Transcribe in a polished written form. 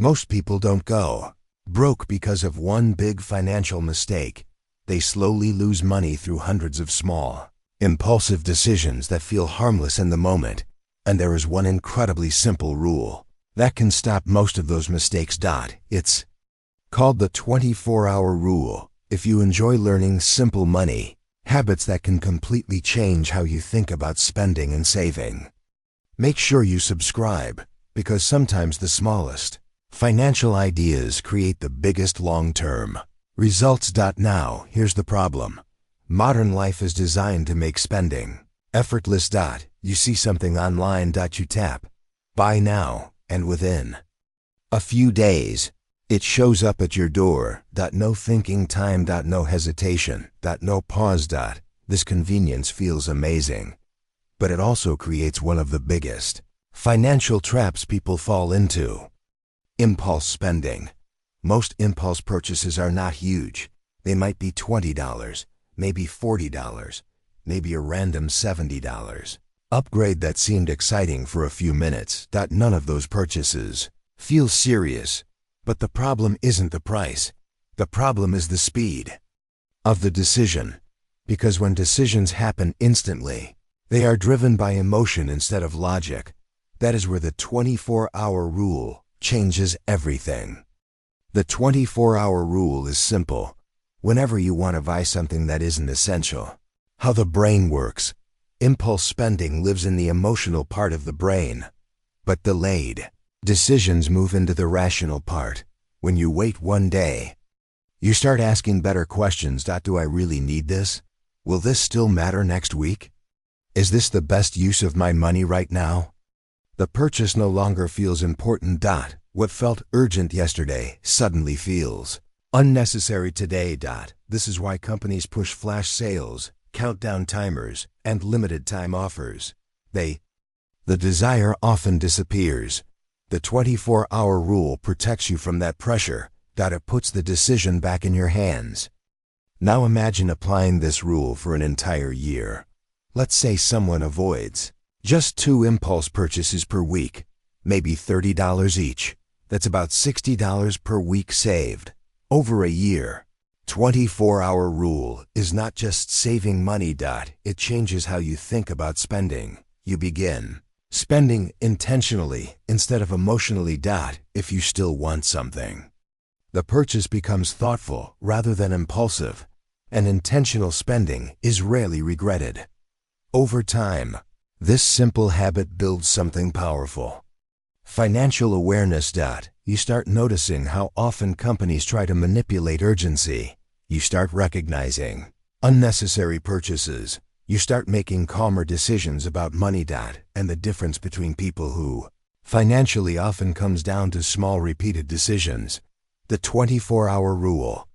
Most people don't go broke because of one big financial mistake. They slowly lose money through hundreds of small, impulsive decisions that feel harmless in the moment. And there is one incredibly simple rule that can stop most of those mistakes. It's called the 24-hour rule. If you enjoy learning simple money habits that can completely change how you think about spending and saving, make sure you subscribe, because sometimes the smallest financial ideas create the biggest long-term results. Now, here's the problem. Modern life is designed to make spending effortless. You see something online, you tap buy now, and within a few days, it shows up at your door. No thinking time, no hesitation, no pause. This convenience feels amazing, but it also creates one of the biggest financial traps people fall into: impulse spending. Most impulse purchases are not huge. They might be $20, maybe $40, maybe a random $70 upgrade that seemed exciting for a few minutes. None of those purchases feel serious. But the problem isn't the price. The problem is the speed of the decision. Because when decisions happen instantly, they are driven by emotion instead of logic. That is where the 24-hour rule changes everything. The 24-hour rule is simple. Whenever you want to buy something that isn't essential, how the brain works. Impulse spending lives in the emotional part of the brain, but delayed decisions move into the rational part. When you wait one day, you start asking better questions. Do I really need this? Will this still matter next week? Is this the best use of my money right now? The purchase no longer feels important. What felt urgent yesterday suddenly feels unnecessary today. This is why companies push flash sales, countdown timers, and limited time offers. The desire often disappears. The 24-hour rule protects you from that pressure. It puts the decision back in your hands. Now imagine applying this rule for an entire year. Let's say someone avoids just 2 impulse purchases per week, maybe $30 each. That's about $60 per week saved over a year. 24-hour rule is not just saving money. It changes how you think about spending. You begin spending intentionally instead of emotionally. If you still want something, the purchase becomes thoughtful rather than impulsive, and intentional spending is rarely regretted. Over time, this simple habit builds something powerful: financial awareness. You start noticing how often companies try to manipulate urgency. You start recognizing unnecessary purchases. You start making calmer decisions about money. And the difference between people who financially often comes down to small repeated decisions. The 24-hour rule